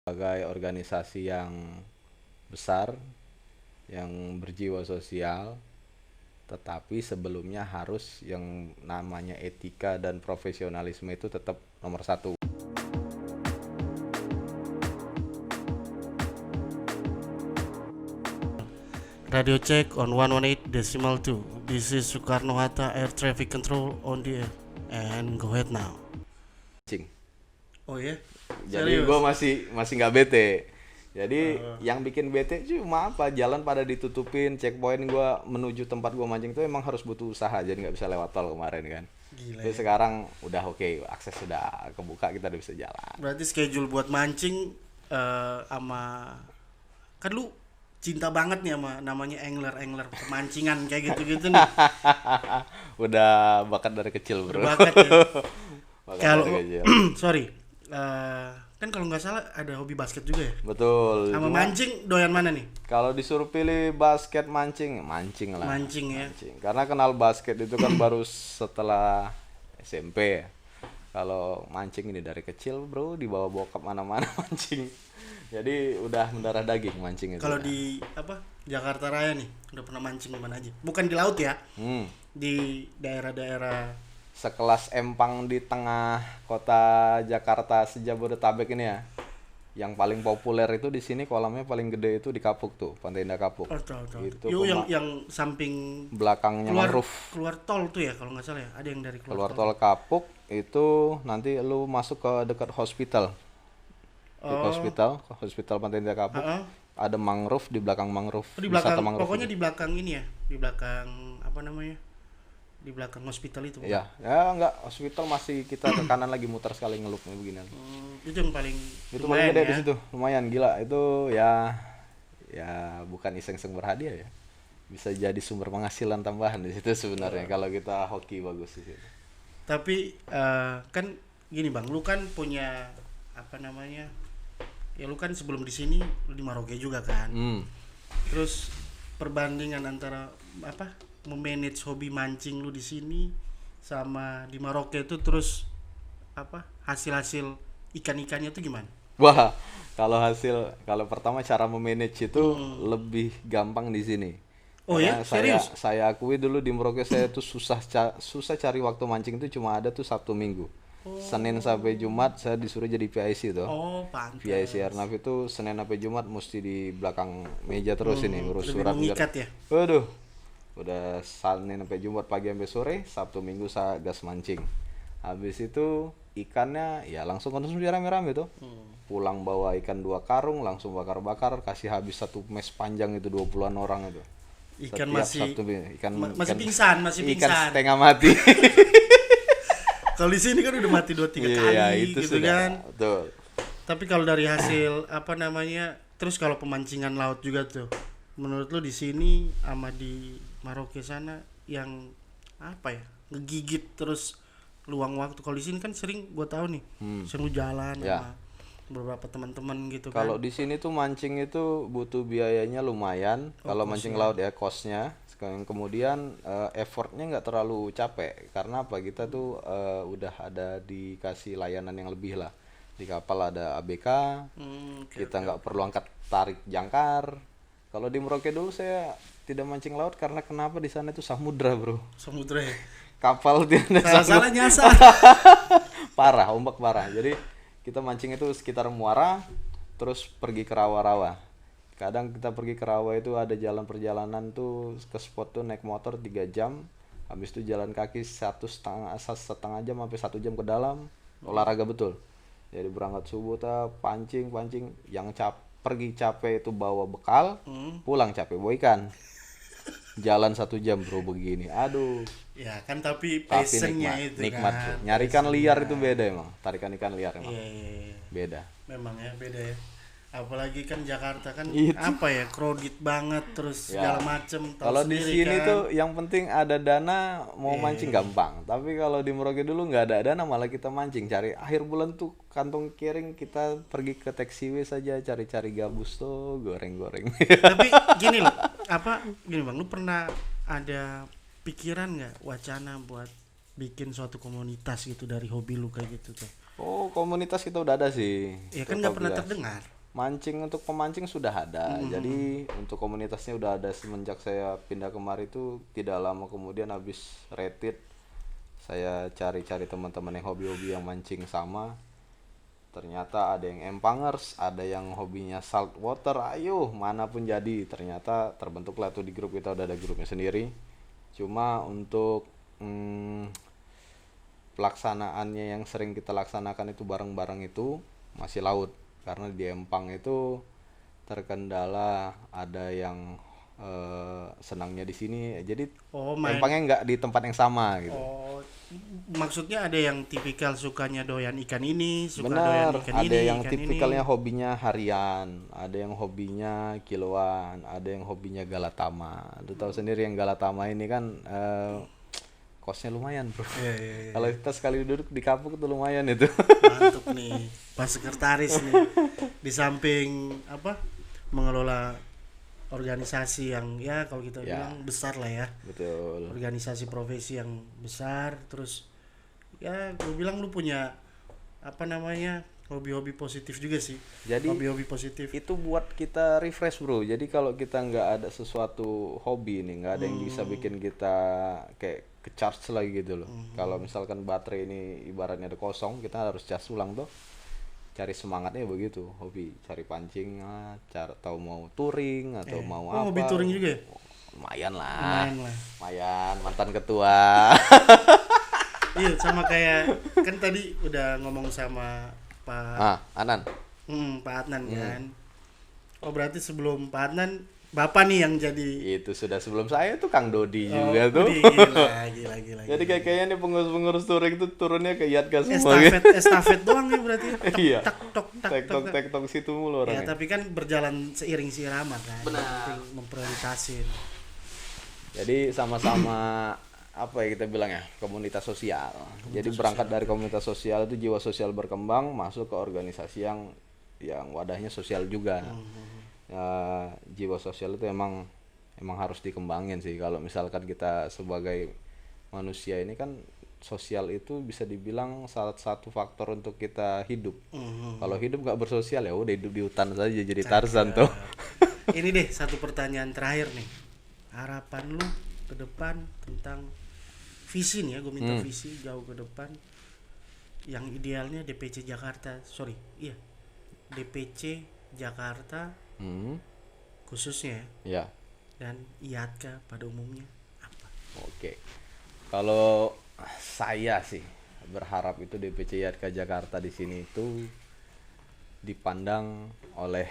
sebagai organisasi yang besar, yang berjiwa sosial, tetapi sebelumnya harus yang namanya etika dan profesionalisme itu tetap nomor satu. Radio check on 118.2. This is Soekarno-Hatta Air Traffic Control on the air. And go ahead now. Cing. Oh ya? Jadi gue masih nggak bete. Jadi yang bikin bete cuma apa? Jalan pada ditutupin, checkpoint gue menuju tempat gue mancing itu emang harus butuh usaha, jadi nggak bisa lewat tol kemarin kan. Gila Jadi ya. sekarang udah oke, akses sudah kebuka, kita udah bisa jalan. Berarti schedule buat mancing sama kan lu cinta banget nih sama namanya angler pemancingan kayak gitu-gitu nih. Udah bakat dari kecil bro. Bakat ya. Bakat Kalau dari kecil. sorry. Kan kalau nggak salah ada hobi basket juga ya. Betul. Sama Cuma mancing doyan mana nih? kalau disuruh pilih basket mancing lah. Mancing ya. Mancing. Karena kenal basket itu kan baru setelah SMP ya. Kalau mancing ini dari kecil bro, dibawa bokap mana-mana mancing. Jadi udah mendarah daging mancing itu. Kalau di Jakarta Raya nih udah pernah mancing di mana aja? Bukan di laut ya, di daerah-daerah. Sekelas empang di tengah kota Jakarta sejabodetabek ini ya. Yang paling populer itu di sini kolamnya paling gede itu di Kapuk tuh, Pantai Indah Kapuk. Tahu. Itu Yang samping belakangnya mangrove. keluar tol tuh ya kalau nggak salah ya. Ada yang dari Keluar tol Kapuk itu nanti lu masuk ke dekat hospital. Di hospital Pantai Indah Kapuk. Ada mangrove, di belakang mangrove. Di belakang, wisata mangrove pokoknya itu. di belakang ini ya, di belakang apa namanya? Di belakang hospital itu. Ya enggak, hospital masih kita ke kanan lagi muter sekali ngelupnya begini. Itu yang paling Itu paling lumayan gede ya. di situ, lumayan gila. Itu ya bukan iseng-iseng berhadiah ya. Bisa jadi sumber penghasilan tambahan di situ sebenarnya kalau kita hoki bagus di situ. Tapi kan gini Bang, lu kan punya apa namanya? Ya lu kan sebelum di sini lu di Maroke juga kan. Terus perbandingan antara memanage hobi mancing lu di sini sama di Maroke itu, terus hasil-hasil ikan-ikannya tuh gimana? Wah, kalau pertama cara memanage itu lebih gampang di sini. Oh ya, serius? Saya akui dulu di Merauke saya tuh susah cari waktu mancing itu cuma ada tuh Sabtu Minggu. Senin sampai Jumat saya disuruh jadi PIC tuh. Oh, pantas. PIC Airnav itu Senin sampai Jumat mesti di belakang meja terus ini urus lebih surat. mengikat ya? Waduh. Udah Senin sampai Jumat pagi sampai sore, Sabtu Minggu saya gas mancing. Habis itu ikannya ya langsung konsumsi rame-rame tuh. Pulang bawa ikan 2 karung, langsung bakar-bakar, kasih habis satu mes panjang itu 20-an orang itu. Ikan Setiap masih Sabtu, masih pingsan. Ikan setengah mati. Kalau di sini kan udah mati 2-3 kali Iya, itu gitu sudah. kan. Betul. Tapi kalau dari hasil terus kalau pemancingan laut juga tuh, menurut lu di sini sama di Maroke sana yang ngegigit terus luang waktu? Kalau di sini kan sering gua tahu nih, sering lu jalan Ya. sama beberapa teman-teman gitu kan. Kalau di sini tuh mancing itu butuh biayanya lumayan. Kalau mancing laut ya cost-nya. Kemudian effortnya nggak terlalu capek karena apa, kita tuh udah ada dikasih layanan yang lebih lah. Di kapal ada ABK, kita nggak perlu angkat tarik jangkar. Kalau di Merauke dulu saya tidak mancing laut karena kenapa, di sana itu samudra bro. Samudra ya. Kapal tidak Salah nyasar. parah, ombak parah. Jadi kita mancing itu sekitar muara, terus pergi ke rawa-rawa. Kadang kita pergi ke rawa itu ada jalan perjalanan tuh ke spot tuh naik motor 3 jam, habis itu jalan kaki setengah jam sampai 1 jam ke dalam, olahraga betul. Jadi berangkat subuh pancing, yang pergi capek itu bawa bekal, pulang capek bawa ikan. Jalan 1 jam bro begini, aduh. Ya kan, tapi Tapi passionnya itu nikmat kan. bro. Nyari ikan liar itu beda emang, tarikan ikan liar emang. Iya. Beda. Memang ya beda ya. Apalagi kan Jakarta kan Itu. crowded banget, terus Ya. segala macem. Kalau di sini tuh yang penting ada dana, mau mancing gampang. Tapi kalau di Merauke dulu nggak ada dana, malah kita mancing cari akhir bulan tuh kantong kering, kita pergi ke taxiway saja cari-cari gabus tuh goreng-goreng. Tapi gini loh, gini Bang, lu pernah ada pikiran nggak wacana buat bikin suatu komunitas gitu dari hobi lu kayak gitu tuh? Oh, komunitas kita udah ada sih. Ya kan nggak pernah 12. terdengar. Mancing untuk pemancing sudah ada. Jadi untuk komunitasnya udah ada semenjak saya pindah kemari itu tidak lama kemudian habis retreat saya cari-cari teman-teman yang hobi-hobi yang mancing sama. Ternyata ada yang empangers, ada yang hobinya saltwater. Ayo, manapun jadi. Ternyata terbentuklah tuh di grup kita udah ada grupnya sendiri. Cuma untuk pelaksanaannya yang sering kita laksanakan itu bareng-bareng itu masih laut. Karena di Empang itu terkendala ada yang senangnya di sini, jadi Oh, main. Empangnya nggak di tempat yang sama gitu. Oh, maksudnya ada yang tipikal sukanya doyan ikan ini, suka Benar, doyan ikan ada ini, yang ikan tipikalnya ini. hobinya harian, ada yang hobinya kiloan, ada yang hobinya galatama. Lu tahu sendiri yang galatama ini kan kosnya lumayan bro. Iya, iya, iya. Kalau kita sekali duduk di kapuk itu lumayan itu. Mantap nih, Pak Sekretaris nih. Di samping apa? Mengelola organisasi yang ya kalau kita Ya. bilang besar lah ya. Betul. Organisasi profesi yang besar, terus ya gue bilang lu punya apa namanya? Hobi-hobi positif juga sih. Jadi Hobi-hobi positif. itu buat kita refresh bro. Jadi kalau kita nggak ada sesuatu hobi nih, nggak ada yang bisa bikin kita kayak ke charge lagi gitu loh. Kalau misalkan baterai ini ibaratnya ada kosong, kita harus cas ulang tuh. Cari semangatnya begitu, hobi cari pancing, cara tahu mau touring atau mau Oh, apa. hobi touring juga ya? Lumayan lah. Lumayan lah. Lumayan, mantan ketua. Iya, sama kayak kan tadi udah ngomong sama Anan. Pak Adnan kan. Oh, berarti sebelum Pak Adnan Bapak nih yang jadi Itu sudah sebelum saya tuh Kang Dodi juga tuh. Widih, gila. Jadi kayaknya nih pengurus-pengurus touring tuh turunnya ke Yatka semua gitu. Estafet doang ya berarti. Tek, Iya. tak, tok, tak, tok. Tektok situ mulu Ya, orangnya. tapi kan berjalan seiring seirama kan. Benar. Yang penting memprioritasin. Jadi sama-sama apa ya kita bilang ya, komunitas sosial. Jadi berangkat dari komunitas sosial itu jiwa sosial berkembang masuk ke organisasi yang wadahnya sosial juga. Ya, jiwa sosial itu emang harus dikembangin sih. Kalau misalkan kita sebagai manusia ini kan sosial itu bisa dibilang salah satu faktor untuk kita hidup. Kalau hidup nggak bersosial ya udah hidup di hutan saja jadi Tarzan tuh. Ini deh satu pertanyaan terakhir nih. Harapan lu ke depan tentang visi nih ya, gue minta visi jauh ke depan. Yang idealnya DPC Jakarta, DPC Jakarta khususnya Ya. dan IATKA pada umumnya apa? Oke. Kalau saya sih berharap itu DPC Yatka Jakarta di sini itu dipandang oleh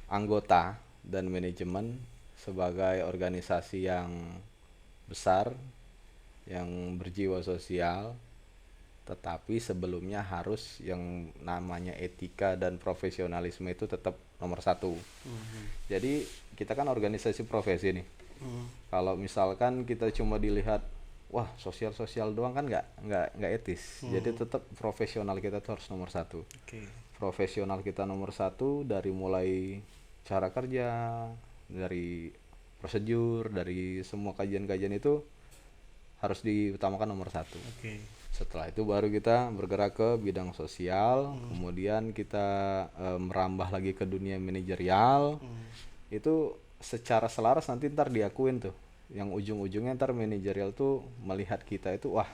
anggota dan manajemen sebagai organisasi yang besar, yang berjiwa sosial, tetapi sebelumnya harus yang namanya etika dan profesionalisme itu tetap nomor satu. Jadi kita kan organisasi profesi nih. Kalau misalkan kita cuma dilihat wah sosial doang kan nggak etis. Jadi tetap profesional kita tuh harus nomor satu. Oke. Profesional kita nomor satu dari mulai cara kerja, dari prosedur, dari semua kajian-kajian itu harus diutamakan nomor satu. Oke. Setelah itu baru kita bergerak ke bidang sosial, kemudian kita merambah lagi ke dunia manajerial. Itu secara selaras nanti ntar diakuin tuh. Yang ujung-ujungnya ntar manajerial tuh melihat kita itu wah,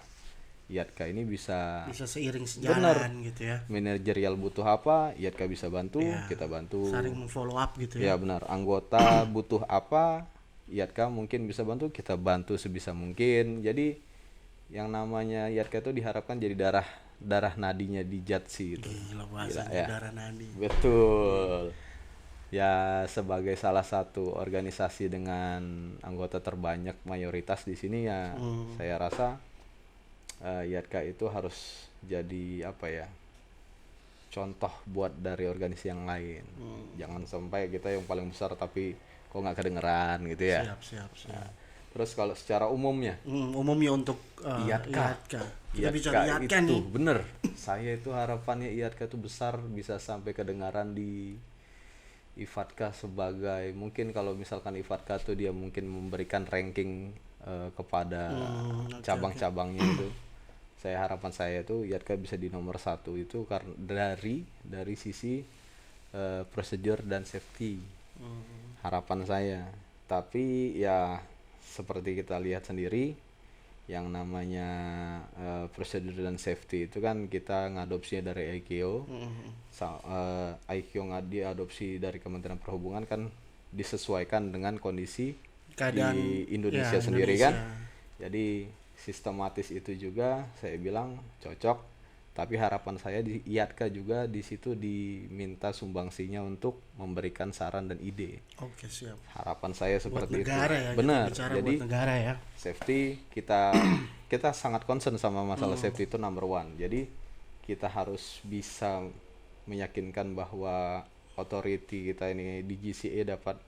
Yatka ini bisa seiring sejalan gitu ya. manajerial butuh apa, Yatka bisa bantu, Ya, kita bantu. saling follow up gitu Ya ya. benar, anggota butuh apa, Yatka mungkin bisa bantu, kita bantu sebisa mungkin. Jadi yang namanya Yatka itu diharapkan jadi darah nadinya di Jatsi itu. Gila bahasa ya. darah nadi. Betul. Ya sebagai salah satu organisasi dengan anggota terbanyak mayoritas di sini ya, saya rasa Yatka itu harus jadi apa ya? Contoh buat dari organisasi yang lain. Jangan sampai kita yang paling besar tapi kok nggak kedengeran gitu ya. Siap. Nah, terus kalau secara umumnya Umumnya untuk Yatka. Yatka. Kita bicara Yatka itu nih. bener. Saya itu harapannya Yatka itu besar bisa sampai kedengaran di IFATKA sebagai mungkin kalau misalkan IFATKA tuh dia mungkin memberikan ranking kepada cabang-cabangnya itu. harapan saya itu IATKA bisa di nomor 1 itu karena dari sisi prosedur dan safety. Harapan saya. Tapi ya seperti kita lihat sendiri, yang namanya prosedur dan safety itu kan kita ngadopsinya dari ICAO. ICAO diadopsi dari Kementerian Perhubungan kan disesuaikan dengan kondisi Keadaan di Indonesia ya, sendiri Indonesia. kan. Jadi sistematis itu juga saya bilang cocok, tapi harapan saya di IATKA juga di situ diminta sumbangsinya untuk memberikan saran dan ide. Oke, siap. Harapan saya Buat seperti itu. negara ya, Benar. kita bicara Jadi buat negara ya. safety kita sangat concern sama masalah safety itu number one. Jadi kita harus bisa meyakinkan bahwa authority kita ini di GCA dapat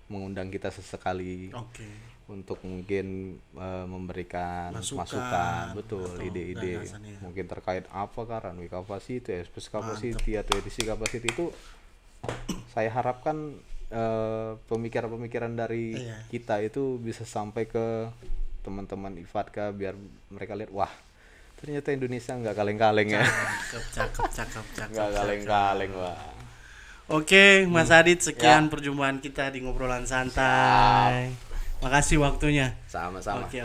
mengundang kita sesekali Oke. untuk mungkin memberikan Masukan, masukan, betul, atau ide-ide gagasannya. mungkin terkait apa kan runway capacity, airspace capacity atau ATC capacity itu saya harapkan pemikiran-pemikiran dari Iya. kita itu bisa sampai ke teman-teman IFATKA biar mereka lihat wah ternyata Indonesia nggak kaleng-kaleng ya, Cakep. nggak kaleng-kaleng wah. Oke, Mas Adit, sekian perjumpaan kita di ngobrolan santai. Makasih waktunya. Sama-sama. Oke.